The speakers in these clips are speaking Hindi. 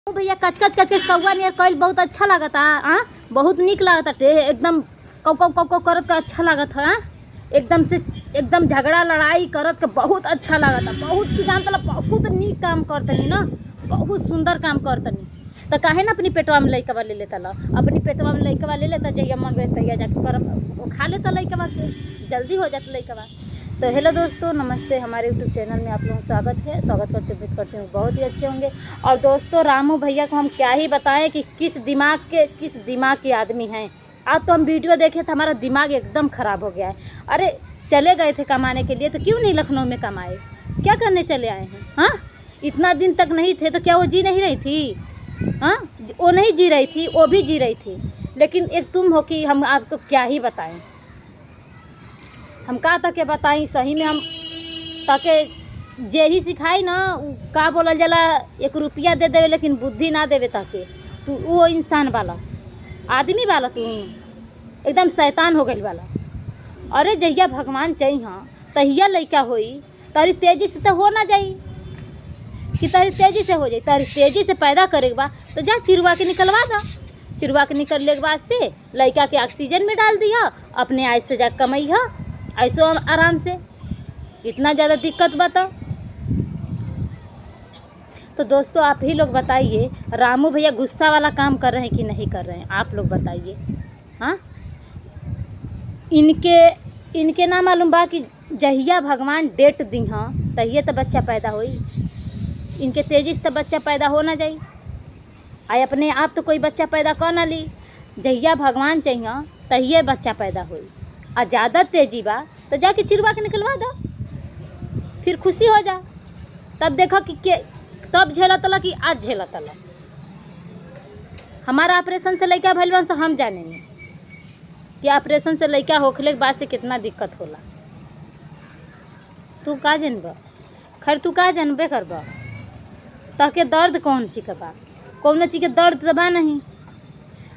भैया कच कच कच कच कौआ नियर कइल बहुत अच्छा लागता। बहुत निक लागता टे एकदम कौ कौ कौ कौ करत का अच्छा लागत है। एकदम से एकदम झगड़ा लड़ाई करत के बहुत अच्छा लागता। बहुत तू जानता बहुत निक काम करतनी ना, बहुत सुंदर काम करतनी। तो काहे ना अपनी पेटवा में लइकवा ले लेता ला, अपनी पेटवा में लइकवा ले लेता, जइया मन रहे तैया जाके कर खा लेता लइकवा के, जल्दी हो जाता लइकवा। तो हेलो दोस्तों, नमस्ते। हमारे यूट्यूब चैनल में आप लोगों का स्वागत करते उम्मीद करते हैं बहुत ही अच्छे होंगे। और दोस्तों, रामू भैया को हम क्या ही बताएं कि किस दिमाग के आदमी हैं। आज तो हम वीडियो देखे तो हमारा दिमाग एकदम ख़राब हो गया है। अरे चले गए थे कमाने के लिए, तो क्यों नहीं लखनऊ में कमाए? क्या करने चले आए हैं? हाँ, इतना दिन तक नहीं थे तो क्या वो जी नहीं रही थी? हाँ, वो नहीं जी रही थी, वो भी जी रही थी। लेकिन एक तुम हो कि हम आपको क्या ही बताएं। हम का तक के बताई सही में, हम ताके जे ही सिखाई ना का बोलल जाला, 1 रुपया दे देवे लेकिन बुद्धि ना देवे। ताके तू वो इंसान वाला आदमी वाला, तू एकदम शैतान हो गई वाला। अरे जहिया भगवान चाहिए तहिया लइका होई, तारी तेजी से तो हो ना जाई कि तारी तेजी से हो जाई। तारी तेजी से पैदा करेके बा तो जा चिरवा के निकलवा दा। चिरवा के निकलने के बाद से लइका के ऑक्सीजन में डाल दिया, अपने आय से जा कमैया ऐसो आराम से। इतना ज़्यादा दिक्कत बताओ। तो दोस्तों, आप ही लोग बताइए, रामू भैया गुस्सा वाला काम कर रहे हैं कि नहीं कर रहे हैं? आप लोग बताइए। हाँ, इनके ना मालूम बा कि जहिया भगवान डेट दी हाँ तहिए तो बच्चा पैदा होई। इनके तेजी से तो बच्चा पैदा हो ना जाई। आए अपने आप तो कोई बच्चा पैदा कर ना ली। जहिया भगवान चाहिए तहिए बच्चा पैदा होई। आ ज़्यादा तेजी बा तो जाके चिरवा के निकलवा दो, फिर खुशी हो जा। तब देखो कि तब झेला तला कि आज झेला तला। हमारा ऑपरेशन से लइका भइल बा से हम जाने नहीं कि ऑपरेशन से लइका होखले के बाद से कितना दिक्कत होला। तू का जानबा? खैर तू का जानबे करबा? ताके दर्द कौन चीज का बा? कौन चीज के दर्द दबा नहीं।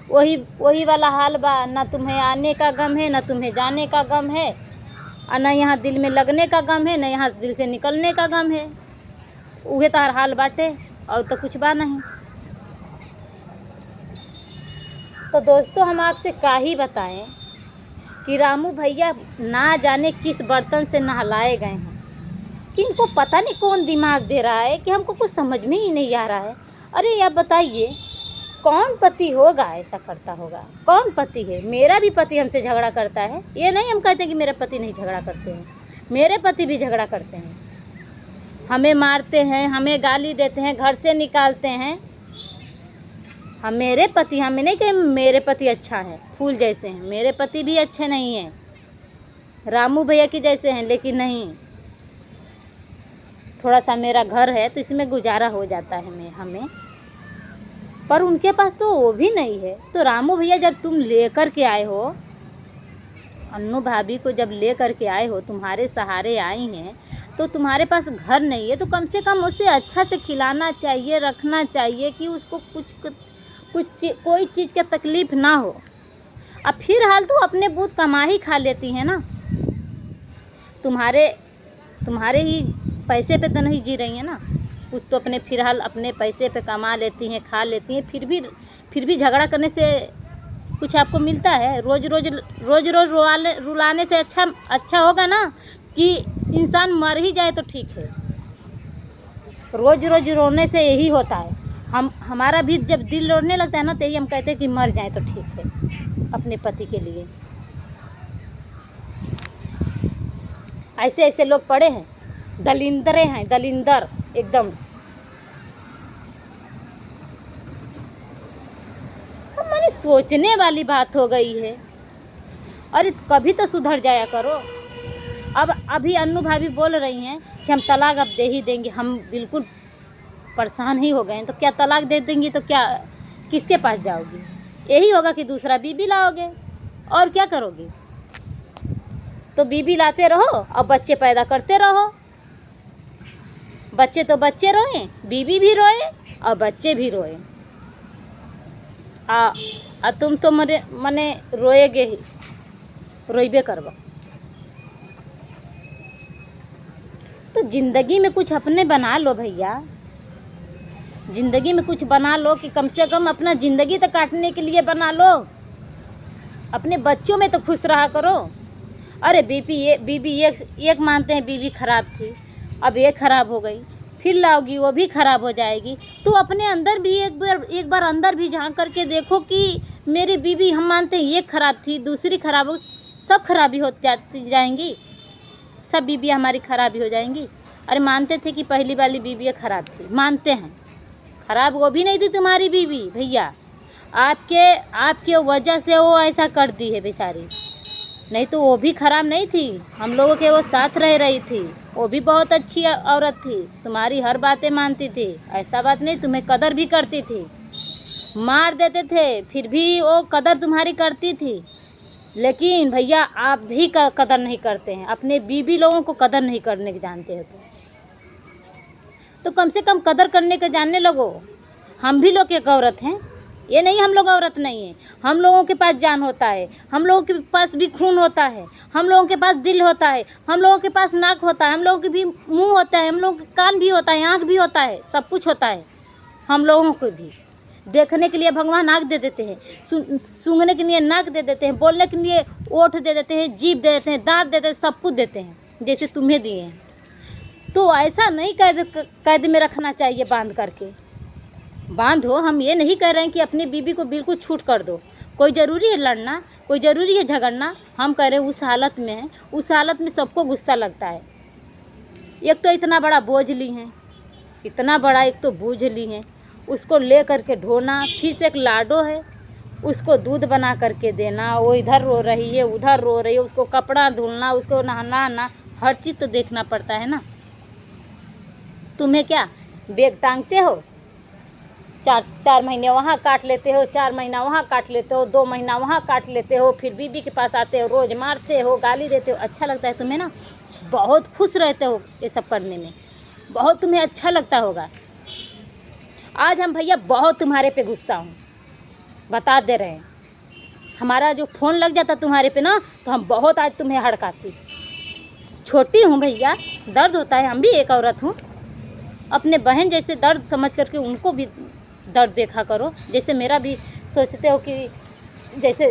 वही वाला हाल बा। ना तुम्हें आने का गम है, ना तुम्हें जाने का गम है, और ना यहाँ दिल में लगने का गम है, ना यहाँ दिल से निकलने का गम है। उहे तार हाल बाटे और तो कुछ बा नहीं। तो दोस्तों, हम आपसे का ही बताएं कि रामू भैया ना जाने किस बर्तन से नहलाए गए हैं कि इनको पता नहीं कौन दिमाग दे रहा है कि हमको कुछ समझ में ही नहीं आ रहा है। अरे आप बताइए, कौन पति होगा ऐसा करता होगा? कौन पति है? मेरा भी पति हमसे झगड़ा करता है। ये नहीं हम कहते कि मेरे पति नहीं झगड़ा करते हैं, मेरे पति भी झगड़ा करते हैं। हमें मारते हैं, हमें गाली देते हैं, घर से निकालते हैं। हम मेरे पति, हमें नहीं कि मेरे पति अच्छा है, फूल जैसे हैं। मेरे पति भी अच्छे नहीं हैं, रामू भैया की जैसे हैं, लेकिन नहीं, थोड़ा सा मेरा घर है तो इसमें गुजारा हो जाता है हमें। पर उनके पास तो वो भी नहीं है। तो रामू भैया, जब तुम लेकर के आए हो, अन्नू भाभी को जब लेकर के आए हो, तुम्हारे सहारे आई हैं, तो तुम्हारे पास घर नहीं है तो कम से कम उसे अच्छा से खिलाना चाहिए, रखना चाहिए कि उसको कोई चीज़ की तकलीफ़ ना हो। अब फिर हाल तो अपने बूथ कमा ही खा लेती हैं ना। तुम्हारे ही पैसे पे तो नहीं जी रही हैं ना। कुछ तो अपने फिलहाल अपने पैसे पे कमा लेती हैं, खा लेती हैं। फिर भी झगड़ा करने से कुछ आपको मिलता है? रोज़ रोज़ रुलाने से अच्छा होगा ना कि इंसान मर ही जाए तो ठीक है। रोज़ रोने से यही होता है। हमारा भी जब दिल रोने लगता है ना, तो यही हम कहते हैं कि मर जाए तो ठीक है अपने पति के लिए। ऐसे लोग पड़े हैं, दलिंदरे हैं, दलिंदर एकदम। मैंने सोचने वाली बात हो गई है। अरे कभी तो सुधर जाया करो। अब अभी अन्नू भाभी बोल रही हैं कि हम तलाक अब दे ही देंगे। हम बिल्कुल परेशान ही हो गए हैं। तो क्या तलाक दे देंगी तो क्या किसके पास जाओगी? यही होगा कि दूसरा बीबी लाओगे, और क्या करोगी? तो बीबी लाते रहो और बच्चे पैदा करते रहो। बच्चे तो बच्चे रोएं, बीबी भी रोए और बच्चे भी रोए। तुम तो मने रोएगे ही, रोइबे करबा। तो ज़िंदगी में कुछ अपने बना लो भैया। ज़िंदगी में कुछ बना लो कि कम से कम अपना ज़िंदगी तो काटने के लिए बना लो, अपने बच्चों में तो खुश रहा करो। अरे बीबी एक मानते हैं बीबी ख़राब थी, अब ये ख़राब हो गई, फिर लाओगी वो भी ख़राब हो जाएगी। तो अपने अंदर भी एक बार अंदर भी झांक करके देखो कि मेरी बीबी, हम मानते हैं ये ख़राब थी, दूसरी ख़राब हो, सब खराबी हो जाएंगी, सब बीबी हमारी ख़राबी हो जाएंगी। अरे मानते थे कि पहली वाली बीबी ख़राब थी, मानते हैं ख़राब वो भी नहीं थी तुम्हारी बीबी भैया, आपके वजह से वो ऐसा कर दी है बेचारी, नहीं तो वो भी ख़राब नहीं थी, हम लोगों के वो साथ रह रही थी, वो भी बहुत अच्छी औरत थी, तुम्हारी हर बातें मानती थी, ऐसा बात नहीं, तुम्हें कदर भी करती थी, मार देते थे फिर भी वो कदर तुम्हारी करती थी। लेकिन भैया आप भी कदर नहीं करते हैं, अपने बीबी लोगों को कदर नहीं करने के जानते हो तो कम से कम कदर करने के जानने लगो। हम भी लोग एक औरत हैं, ये नहीं हम लोग औरत नहीं हैं, हम लोगों के पास जान होता है, हम लोगों के पास भी खून होता है, हम लोगों के पास दिल होता है, हम लोगों के पास नाक होता है, हम लोगों के भी मुंह होता है, हम लोगों के कान भी होता है, आँख भी होता है, सब कुछ होता है। हम लोगों को भी देखने के लिए भगवान आँख दे देते हैं, सूंघने के लिए नाक दे देते हैं, बोलने के लिए ओठ दे देते हैं, जीभ दे देते हैं, दांत दे देते हैं, सब कुछ देते हैं जैसे तुम्हें दिए हैं। तो ऐसा नहीं कैद में रखना चाहिए, बांध करके बांधो। हम ये नहीं कह रहे हैं कि अपनी बीबी को बिल्कुल छूट कर दो, कोई ज़रूरी है लड़ना, कोई ज़रूरी है झगड़ना, हम कह रहे हैं उस हालत में है, उस हालत में सबको गुस्सा लगता है। एक तो इतना बड़ा बोझ ली हैं, इतना बड़ा एक तो बोझ ली हैं, उसको ले करके ढोना, फिर से एक लाडो है, उसको दूध बना करके देना, वो इधर रो रही है उधर रो रही है, उसको कपड़ा धुलना, उसको नहाना, हर चीज़ तो देखना पड़ता है ना। तुम्हें क्या बेग टांगते हो, चार महीने वहाँ काट लेते हो, 4 महीना वहाँ काट लेते हो, 2 महीना वहाँ काट लेते हो, फिर बीबी के पास आते हो, रोज़ मारते हो, गाली देते हो, अच्छा लगता है तुम्हें ना, बहुत खुश रहते हो ये सब करने में, बहुत तुम्हें अच्छा लगता होगा। आज हम भैया बहुत तुम्हारे पे गुस्सा हूँ, बता दे रहे हैं, हमारा जो फ़ोन लग जाता तुम्हारे पे ना तो हम बहुत आज तुम्हें हड़काती। छोटी हूँ भैया, दर्द होता है, हम भी एक औरत हूँ, अपने बहन जैसे दर्द समझ करके उनको भी दर्द देखा करो, जैसे मेरा भी सोचते हो कि जैसे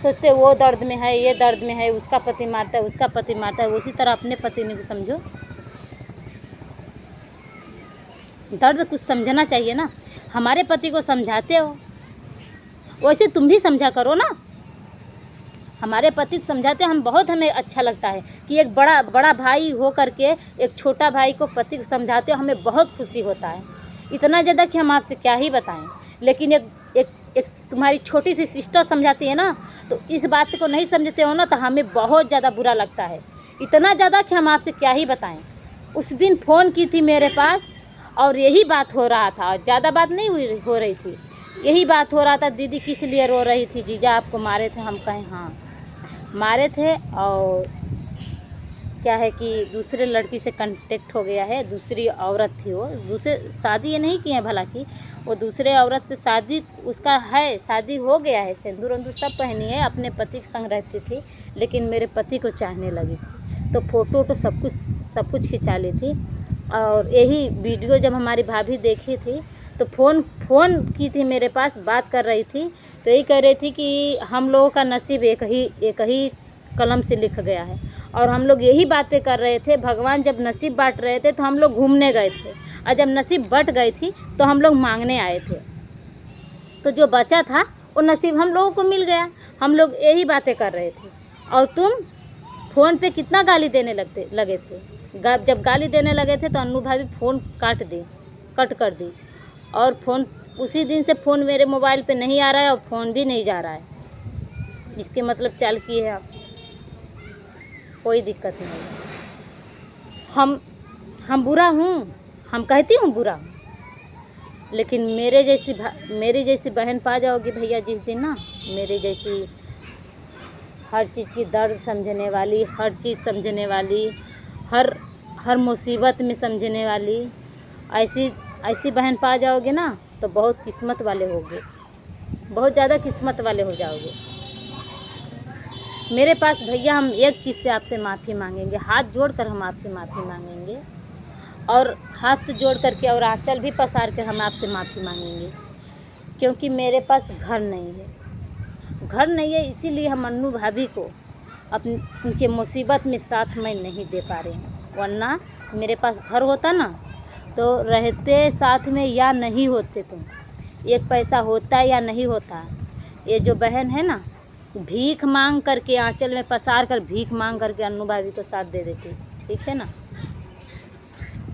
सोचते हो वो दर्द में है, ये दर्द में है, उसका पति मारता है, उसका पति मारता है, उसी तरह अपने पति ने भी समझो, दर्द कुछ समझना चाहिए ना। हमारे पति को समझाते हो वैसे तुम भी समझा करो ना, हमारे पति को समझाते हम बहुत, हमें अच्छा लगता है कि एक बड़ा भाई हो करके एक छोटा भाई को पति को समझाते हो, हमें बहुत खुशी होता है, इतना ज़्यादा कि हम आपसे क्या ही बताएं। लेकिन एक तुम्हारी छोटी सी सिस्टर समझाती है ना, तो इस बात को नहीं समझते हो ना तो हमें बहुत ज़्यादा बुरा लगता है, इतना ज़्यादा कि हम आपसे क्या ही बताएं। उस दिन फ़ोन की थी मेरे पास और यही बात हो रहा था, ज़्यादा बात नहीं हो रही थी, यही बात हो रहा था, दीदी किस लिए रो रही थी, जीजा आपको मारे थे, हम कहें हाँ मारे थे, और क्या है कि दूसरे लड़की से कांटेक्ट हो गया है, दूसरी औरत थी वो, दूसरे शादी ये नहीं किए हैं भला की, वो दूसरे औरत से शादी उसका है, शादी हो गया है, सिंदूर उंदूर सब पहनी है, अपने पति के संग रहती थी, लेकिन मेरे पति को चाहने लगी थी, तो फ़ोटो तो सब कुछ खिंचा ली थी। और यही वीडियो जब हमारी भाभी देखी थी तो फ़ोन की थी मेरे पास, बात कर रही थी, तो यही कह रही थी कि हम लोगों का नसीब एक ही कलम से लिख गया है, और हम लोग यही बातें कर रहे थे, भगवान जब नसीब बांट रहे थे तो हम लोग घूमने गए थे, और जब नसीब बट गई थी तो हम लोग मांगने आए थे, तो जो बचा था वो नसीब हम लोगों को मिल गया, हम लोग यही बातें कर रहे थे। और तुम फ़ोन पे कितना गाली देने लगे थे, जब गाली देने लगे थे तो अन्नू भाभी फ़ोन कट कर दी, और फ़ोन उसी दिन से फ़ोन मेरे मोबाइल पे नहीं आ रहा है, और फ़ोन भी नहीं जा रहा है, इसके मतलब चाल किए है आप, कोई दिक्कत नहीं। हम बुरा हूँ, हम कहती हूँ बुरा हूँ, लेकिन मेरी जैसी बहन पा जाओगी भैया जिस दिन ना, मेरी जैसी हर चीज़ की दर्द समझने वाली, हर चीज़ समझने वाली, हर मुसीबत में समझने वाली, ऐसी बहन पा जाओगे ना तो बहुत किस्मत वाले होगे, बहुत ज़्यादा किस्मत वाले हो जाओगे। मेरे पास भैया हम एक चीज़ से आपसे माफ़ी मांगेंगे, हाथ जोड़कर हम आपसे माफ़ी मांगेंगे, और हाथ जोड़ करके और आंचल भी पसार कर हम आपसे माफ़ी मांगेंगे, क्योंकि मेरे पास घर नहीं है। घर नहीं है इसीलिए हम अन्नू भाभी को अपनी उनके मुसीबत में साथ में नहीं दे पा रहे हैं, वरना मेरे पास घर होता ना तो रहते साथ में या नहीं होते तुम। एक पैसा होता या नहीं होता। ये जो बहन है ना, भीख मांग करके आंचल में पसार कर भीख मांग करके अन्नू भाभी को साथ दे देती, ठीक है ना।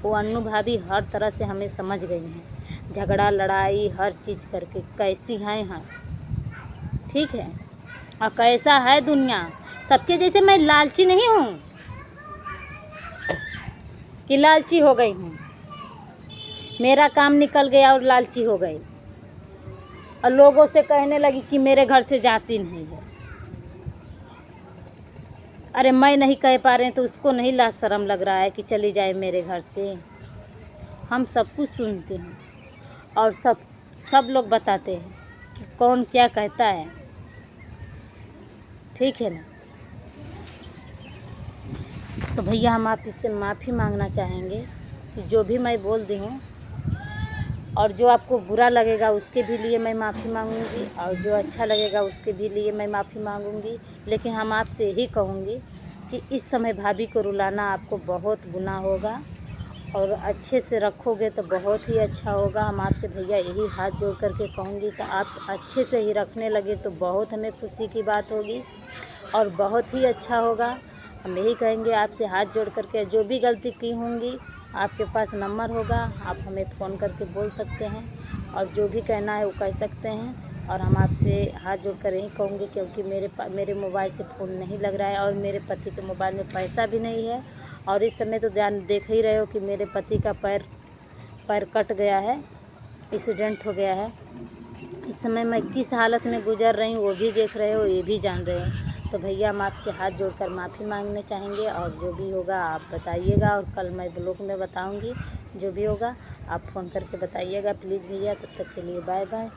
वो अन्नू भाभी हर तरह से हमें समझ गई हैं, झगड़ा लड़ाई हर चीज़ करके कैसी हैं हाँ, ठीक है। और कैसा है दुनिया, सबके जैसे मैं लालची नहीं हूँ कि लालची हो गई हूँ। मेरा काम निकल गया और लालची हो गई और लोगों से कहने लगी कि मेरे घर से जाती नहीं है। अरे मैं नहीं कह पा रहे हैं तो उसको नहीं लाज शर्म लग रहा है कि चली जाए मेरे घर से। हम सब कुछ सुनते हैं और सब लोग बताते हैं कि कौन क्या कहता है, ठीक है ना। तो भैया हम आप इससे माफ़ी मांगना चाहेंगे कि जो भी मैं बोल दी हूँ और जो आपको बुरा लगेगा उसके भी लिए मैं माफ़ी मांगूंगी और जो अच्छा लगेगा उसके भी लिए मैं माफ़ी मांगूंगी। लेकिन हम आपसे यही कहूँगी कि इस समय भाभी को रुलाना आपको बहुत गुनाह होगा और अच्छे से रखोगे तो बहुत ही अच्छा होगा। हम आपसे भैया यही हाथ जोड़ करके कहूँगी कि आप अच्छे से ही रखने लगे तो बहुत हमें खुशी की बात होगी और बहुत ही अच्छा होगा। हम यही कहेंगे आपसे हाथ जोड़ करके, जो भी गलती की होंगी आपके पास नंबर होगा, आप हमें फ़ोन करके बोल सकते हैं और जो भी कहना है वो कह सकते हैं। और हम आपसे हाथ जोड़कर यही कहूँगी क्योंकि मेरे मोबाइल से फ़ोन नहीं लग रहा है और मेरे पति के मोबाइल में पैसा भी नहीं है और इस समय तो देख ही रहे हो कि मेरे पति का पैर कट गया है, एक्सीडेंट हो गया है। इस समय मैं किस हालत में गुजर रही हूँ वो भी देख रहे हो, ये भी जान रहे हो। तो भैया हम आपसे हाथ जोड़कर माफ़ी मांगने चाहेंगे और जो भी होगा आप बताइएगा और कल मैं ब्लॉग में बताऊंगी। जो भी होगा आप फ़ोन करके बताइएगा प्लीज़ भैया। तब तक के लिए बाय बाय।